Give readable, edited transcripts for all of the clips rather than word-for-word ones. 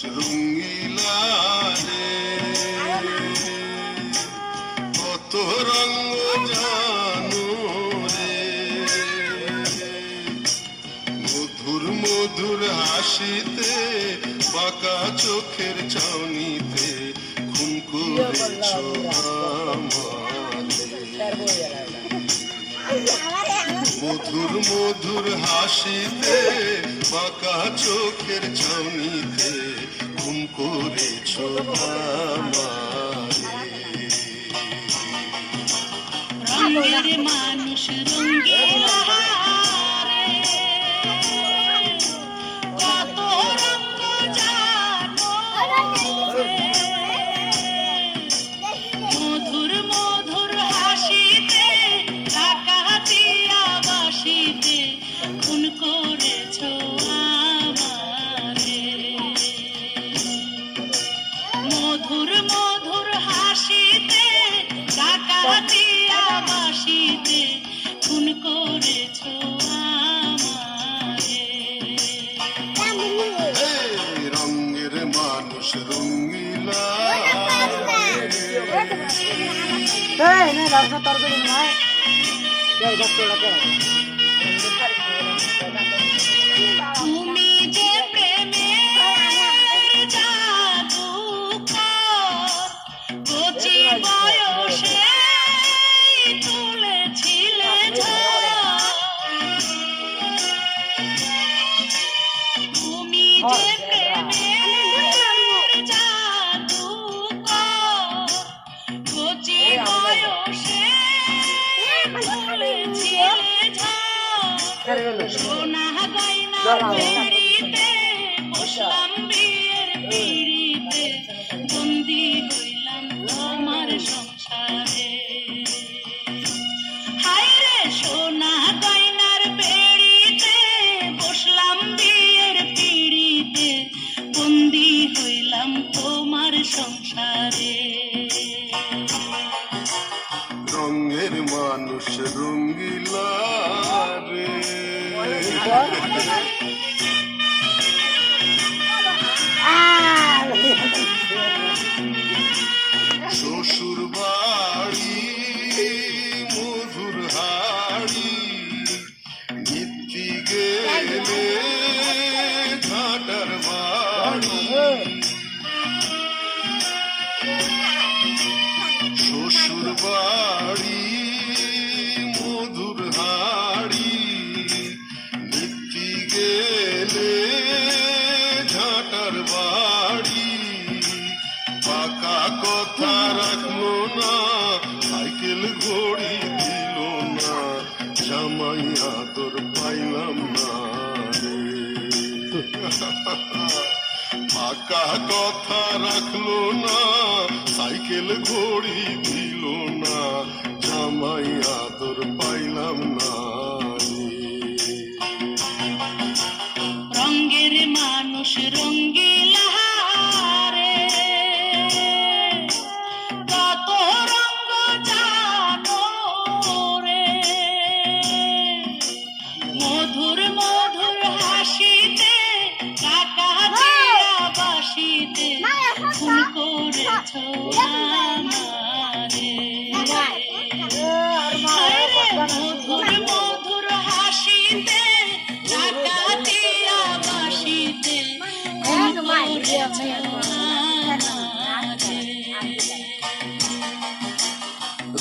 রঙ্গিলা রে কত রঙ্গ জানো রে, মধুর মধুর হাসিতে বাঁকা চোখের চাউনিতে খুন করেছ মধুর মধুর হাসিতে বাঁকা চোখের চাউনিতে খুন করেছ রঙের মানুষ রঙ্গিলা রে কত রঙ জানো রে, মধুর মধুর হাসিতে ডাকাতিয়া বাসিতে খুন করেছ আমারে। মধুর মধুর হাসিতে ডাকাতিয়া বাসিতে খুন করেছ আমারে। রঙের মানুষ রঙ্গিলা তুমি যে প্রেমের জাদুকর, কচি বয়সে তুলেছিলে ঝড়। তুমি যে প্রেমের জাদুকর, কচি বয়সে তুলেছিলে ঝড়। সোনা গয়না পেড়িতে বসলাম বিয়ের পিড়িতে, বন্দি হইলাম তোমার সংসারে। হায় রে সোনা গয়নার পেড়িতে বসলাম বিয়ের পিড়িতে, বন্দি হইলাম তোমার সংসারে। রঙের মানুষ রঙ্গিলা রে শ্বশুর বাড়ি মধুর হাড়ি, নিত্যি গেলে ঘাটার বাড়ি। শ্বশুর বাড়ি মধুর হাড়ি, নিত্যি গেলে ঝাঁটার বাড়ি। পাকা কথা রাখলো না, সাইকেল ঘড়ি দিল না, জামাইয়া তোর পাইলাম না রে। পাকা কথা রাখলো না, সাইকেল ঘড়ি দিল না, জামাইয়া তোর পাইলাম না রে। রঙের মানুষ রঙ্গিলা রে কত রঙ জানো রে, মধুর মধুর হাসিতে ডাকাতিয়া বাসিতে খুন করেছ আমারে। হায় রে মধুর মধুর হাসিতে ডাকাতিয়া বাসিতে খুন করেছ আমারে।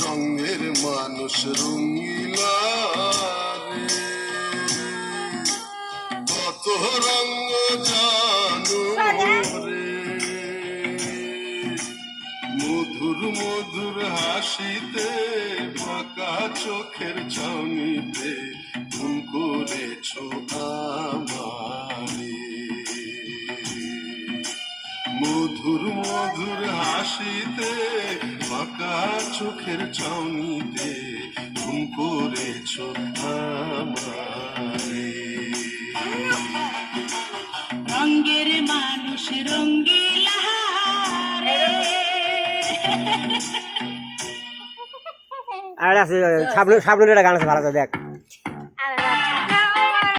রঙের মানুষ রঙ্গিলা রে কত রঙ জানো রে, মধুর মধুর হাসিতে বাঁকা চোখের চাউনিতে খুন করেছ আমারে। মধুর মধুর হাসিতে বাঁকা চোখের চাউনিতে খুন করেছ আমারে। রঙের মানুষ রঙ্গিলা রে আর আছে সাবলুনের গান আছে ভালো দেখ।